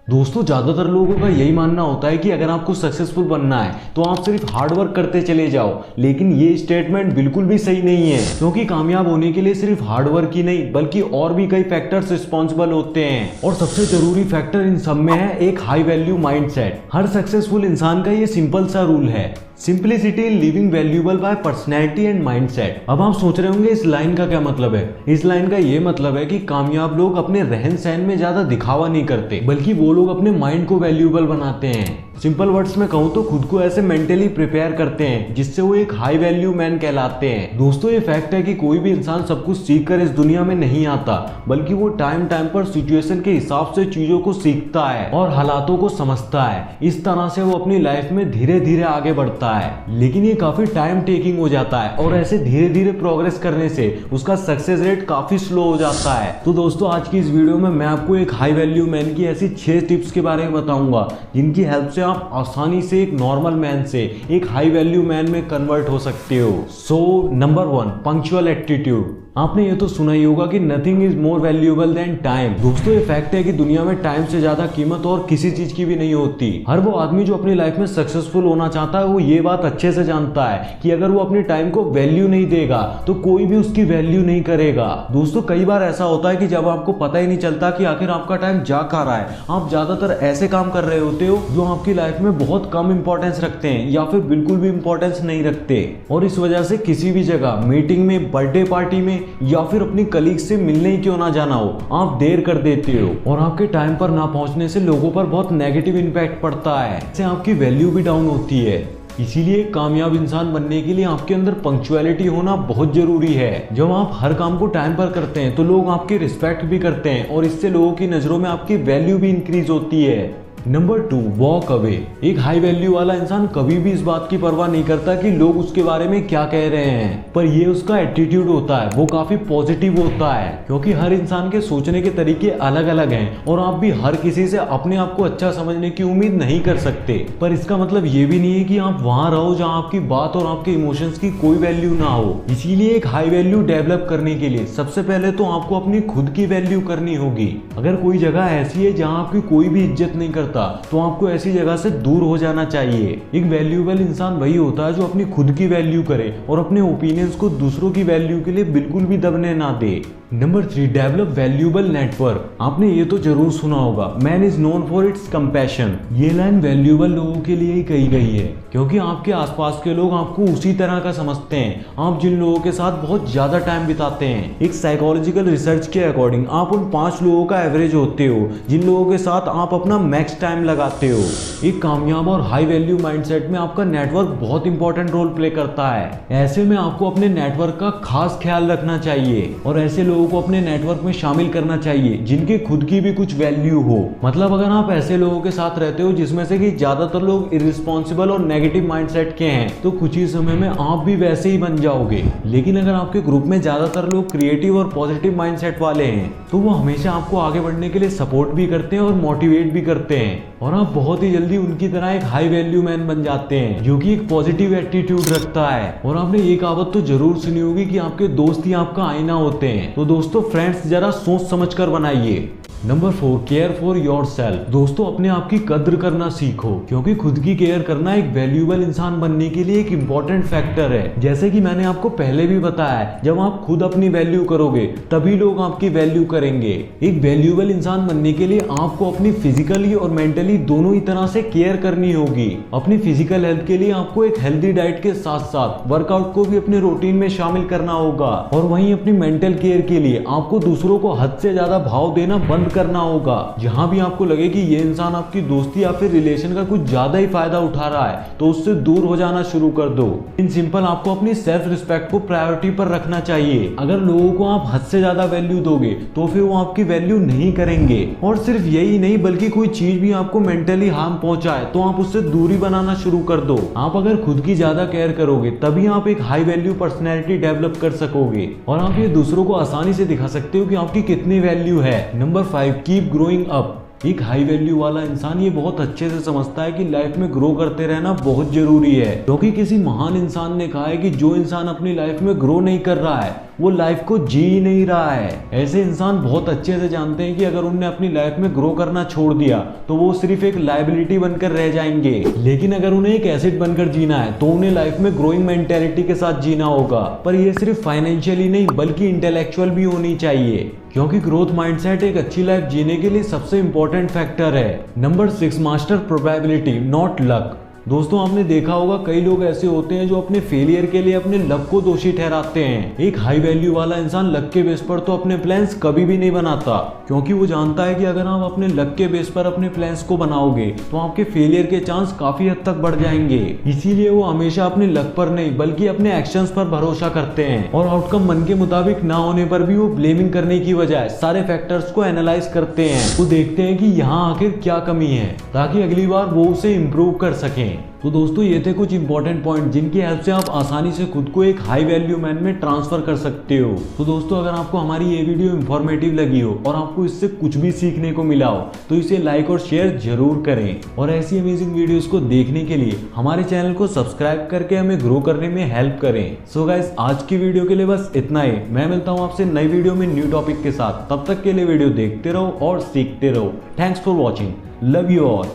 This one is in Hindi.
दोस्तों ज्यादातर लोगों का यही मानना होता है कि अगर आपको सक्सेसफुल बनना है तो आप सिर्फ हार्ड वर्क करते चले जाओ, लेकिन ये स्टेटमेंट बिल्कुल भी सही नहीं है, क्योंकि कामयाब होने के लिए सिर्फ हार्ड वर्क ही नहीं बल्कि और भी कई फैक्टर्स रिस्पॉन्सिबल होते हैं। और सबसे जरूरी फैक्टर इन सब में है एक हाई वैल्यू माइंडसेट। हर सक्सेसफुल इंसान का ये सिंपल सा रूल है, simplicity in living valuable by personality and mindset. अब आप सोच रहे होंगे इस लाइन का क्या मतलब है। इस लाइन का ये मतलब है कि कामयाब लोग अपने रहन सहन में ज्यादा दिखावा नहीं करते, बल्कि वो लोग अपने माइंड को वैल्यूएबल बनाते हैं। सिंपल वर्ड्स में कहूँ तो खुद को ऐसे मेंटली प्रिपेयर करते हैं जिससे वो एक हाई वैल्यू मैन कहलाते हैं। दोस्तों ये फैक्ट है कि कोई भी इंसान सब कुछ सीख कर इस दुनिया में नहीं आता, बल्कि वो टाइम टाइम पर सिचुएशन के हिसाब से चीजों को सीखता है और हालातों को समझता है। इस तरह से वो अपनी लाइफ में धीरे धीरे आगे बढ़ता है, लेकिन ये काफी टाइम टेकिंग हो जाता है और ऐसे धीरे धीरे प्रोग्रेस करने से उसका सक्सेस रेट काफी स्लो हो जाता है। तो दोस्तों आज की इस वीडियो में मैं आपको एक हाई वैल्यू मैन की ऐसी 6 टिप्स के बारे में बताऊंगा जिनकी हेल्प से आप आसानी से एक नॉर्मल मैन से एक हाई वैल्यू मैन में कन्वर्ट हो सकते हो। So number 1, punctual attitude. आपने ये तो सुना ही होगा कि nothing is more valuable then time. दोस्तों ये फैक्ट है कि दुनिया में टाइम से ज्यादा कीमत और किसी चीज की भी नहीं होती। हर वो आदमी जो अपनी लाइफ में सक्सेसफुल होना चाहता है वो ये बात अच्छे से जानता है कि अगर वो अपनी टाइम को वैल्यू नहीं देगा तो कोई भी उसकी वैल्यू नहीं करेगा। दोस्तों कई बार ऐसा होता है कि जब आपको पता ही नहीं चलता कि आखिर आपका टाइम जा कहाँ रहा है, आप ज्यादातर ऐसे काम कर रहे होते हो जो आपकी लाइफ में बहुत कम इंपॉर्टेंस रखते हैं या फिर बिल्कुल भी इंपॉर्टेंस नहीं रखते, और इस वजह से किसी भी जगह मीटिंग में, बर्थडे पार्टी में या फिर अपनी कलीग से मिलने ही क्यों ना जाना हो, आप देर कर देते हो और आपके टाइम पर ना पहुंचने से लोगों पर बहुत नेगेटिव इंपैक्ट पड़ता है। इससे आपकी वैल्यू भी डाउन होती है। इसीलिए कामयाब इंसान बनने के लिए आपके अंदर पंक्चुअलिटी होना बहुत जरूरी है। जब आप हर काम को टाइम पर करते हैं तो लोग आपकी रिस्पेक्ट भी करते हैं और इससे लोगों की नजरों में आपकी वैल्यू भी इंक्रीज होती है। Number 2, walk away. एक हाई वैल्यू वाला इंसान कभी भी इस बात की परवाह नहीं करता कि लोग उसके बारे में क्या कह रहे हैं, पर ये उसका एटीट्यूड होता है, वो काफी पॉजिटिव होता है, क्योंकि हर इंसान के सोचने के तरीके अलग अलग हैं और आप भी हर किसी से अपने आप को अच्छा समझने की उम्मीद नहीं कर सकते। पर इसका मतलब ये भी नहीं है कि आप वहां रहो जहां आपकी बात और आपके इमोशंस की कोई वैल्यू ना हो। इसीलिए एक हाई वैल्यू डेवलप करने के लिए सबसे पहले तो आपको अपनी खुद की वैल्यू करनी होगी। अगर कोई जगह ऐसी है जहां आपकी कोई भी इज्जत नहीं करता तो आपको ऐसी जगह से दूर हो जाना चाहिए। एक वैल्यूएबल इंसान वही होता है जो अपनी खुद की वैल्यू करे और अपने ओपिनियंस को दूसरों की वैल्यू के लिए बिल्कुल भी दबने ना दे। Number 3, develop valuable network. आपने ये तो जरूर सुना होगा, man is known for its compassion. ये लाइन वैल्यूएबल लोगों के लिए ही कही गई है, क्योंकि आपके आसपास के लोग आपको उसी तरह का समझते हैं आप जिन लोगों के साथ बहुत ज्यादा टाइम बिताते हैं। एक साइकोलॉजिकल रिसर्च के अकॉर्डिंग आप उन 5 लोगों का एवरेज होते हो जिन लोगों के साथ आप अपना मैक्स टाइम लगाते हो। एक कामयाब और हाई वैल्यू माइंडसेट में आपका नेटवर्क बहुत इंपॉर्टेंट रोल प्ले करता है। ऐसे में आपको अपने नेटवर्क का खास ख्याल रखना चाहिए और ऐसे लोगों को अपने नेटवर्क में शामिल करना चाहिए जिनकी खुद की भी कुछ वैल्यू हो। मतलब अगर आप ऐसे लोगों के साथ रहते हो जिसमें से कि ज्यादातर लोग इररिस्पॉन्सिबल और नेगेटिव माइंडसेट के हैं तो कुछ ही समय में आप भी वैसे ही बन जाओगे। लेकिन अगर आपके ग्रुप में ज्यादातर लोग क्रिएटिव और पॉजिटिव माइंडसेट वाले हैं तो वो हमेशा आपको आगे बढ़ने के लिए सपोर्ट भी करते हैं और मोटिवेट भी करते हैं और आप बहुत ही जल्दी उनकी तरह एक हाई वैल्यू मैन बन जाते हैं जो कि एक पॉजिटिव एटीट्यूड रखता है। और आपने ये कहावत तो जरूर सुनी होगी कि आपके दोस्त ही आपका आईना होते हैं। तो दोस्तों फ्रेंड्स जरा सोच समझ कर बनाइए। Number 4, care for your self. दोस्तों अपने आप की कद्र करना सीखो, क्योंकि खुद की केयर करना एक वैल्यूएबल इंसान बनने के लिए एक इंपॉर्टेंट फैक्टर है। जैसे कि मैंने आपको पहले भी बताया है, जब आप खुद अपनी वैल्यू करोगे तभी लोग आपकी वैल्यू करेंगे। एक वैल्यूएबल इंसान बनने के लिए आपको अपनी फिजिकली और मेंटली दोनों ही तरह से केयर करनी होगी। अपनी फिजिकल हेल्थ के लिए आपको एक हेल्दी डाइट के साथ साथ वर्कआउट को भी अपने रूटीन में शामिल करना होगा, और वहीं अपनी मेंटल केयर के लिए आपको दूसरों को हद से ज्यादा भाव देना बंद करना होगा। जहां भी आपको लगे कि ये इंसान आपकी दोस्ती या फिर रिलेशन का कुछ ज्यादा ही फायदा उठा रहा है तो उससे दूर हो जाना शुरू कर दो। इन सिंपल आपको अपनी सेल्फ रिस्पेक्ट को प्रायोरिटी पर रखना चाहिए। अगर लोगों को आप हद से ज्यादा वैल्यू दोगे तो फिर वो आपकी वैल्यू नहीं करेंगे। और सिर्फ यही नहीं बल्कि कोई चीज भी आपको मेंटली हार्म पहुंचाए तो आप उससे दूरी बनाना शुरू कर दो। आप अगर खुद की ज्यादा केयर करोगे तभी आप एक हाई वैल्यू पर्सनैलिटी डेवलप कर सकोगे और आप ये दूसरों को आसानी से दिखा सकते हो कि आपकी कितनी वैल्यू है। Number 5, keep growing up. एक हाई वैल्यू वाला इंसान ये बहुत अच्छे से समझता है कि लाइफ में ग्रो करते रहना बहुत जरूरी है, क्योंकि किसी महान इंसान ने कहा है कि जो इंसान अपनी लाइफ में ग्रो नहीं कर रहा है वो लाइफ को जी ही नहीं रहा है। ऐसे इंसान बहुत अच्छे से जानते हैं कि अगर उन्हें अपनी लाइफ में ग्रो करना छोड़ दिया तो वो सिर्फ एक लायबिलिटी बनकर रह जाएंगे, लेकिन अगर उन्हें एक एसेट बनकर जीना है तो उन्हें लाइफ में ग्रोइंग मेंटेलिटी के साथ जीना होगा। पर ये सिर्फ फाइनेंशियली नहीं बल्कि इंटेलेक्चुअल भी होनी चाहिए, क्योंकि ग्रोथ माइंडसेट एक अच्छी लाइफ जीने के लिए सबसे इंपॉर्टेंट फैक्टर है। Number 6, master probability not luck. दोस्तों आपने देखा होगा कई लोग ऐसे होते हैं जो अपने फेलियर के लिए अपने लक को दोषी ठहराते हैं। एक हाई वैल्यू वाला इंसान लक के बेस पर तो अपने प्लान्स कभी भी नहीं बनाता, क्योंकि वो जानता है कि अगर आप अपने लक के बेस पर अपने प्लान्स को बनाओगे तो आपके फेलियर के चांस काफी हद तक बढ़ जाएंगे। इसीलिए वो हमेशा अपने लक पर नहीं बल्कि अपने एक्शंस पर भरोसा करते हैं, और आउटकम मन के मुताबिक ना होने पर भी वो ब्लेमिंग करने की बजाय सारे फैक्टर्स को एनालाइज करते हैं। वो देखते हैं कि यहाँ आखिर क्या कमी है ताकि अगली बार वो उसे इम्प्रूव कर सकें। तो दोस्तों ये थे कुछ इंपॉर्टेंट पॉइंट जिनकी हेल्प से आप आसानी से खुद को एक हाई वैल्यू मैन में ट्रांसफर कर सकते हो। तो दोस्तों अगर आपको हमारी ये वीडियो इंफॉर्मेटिव लगी हो और आपको इससे कुछ भी सीखने को मिला हो तो इसे लाइक और शेयर जरूर करें, और ऐसी अमेजिंग वीडियोस को देखने के लिए हमारे चैनल को सब्सक्राइब करके हमें ग्रो करने में हेल्प करें। सो गाइस आज की वीडियो के लिए बस इतना ही। मैं मिलता हूँ आपसे नई वीडियो में न्यू टॉपिक के साथ। तब तक के लिए वीडियो देखते रहो और सीखते रहो। Thanks for watching. Love you all.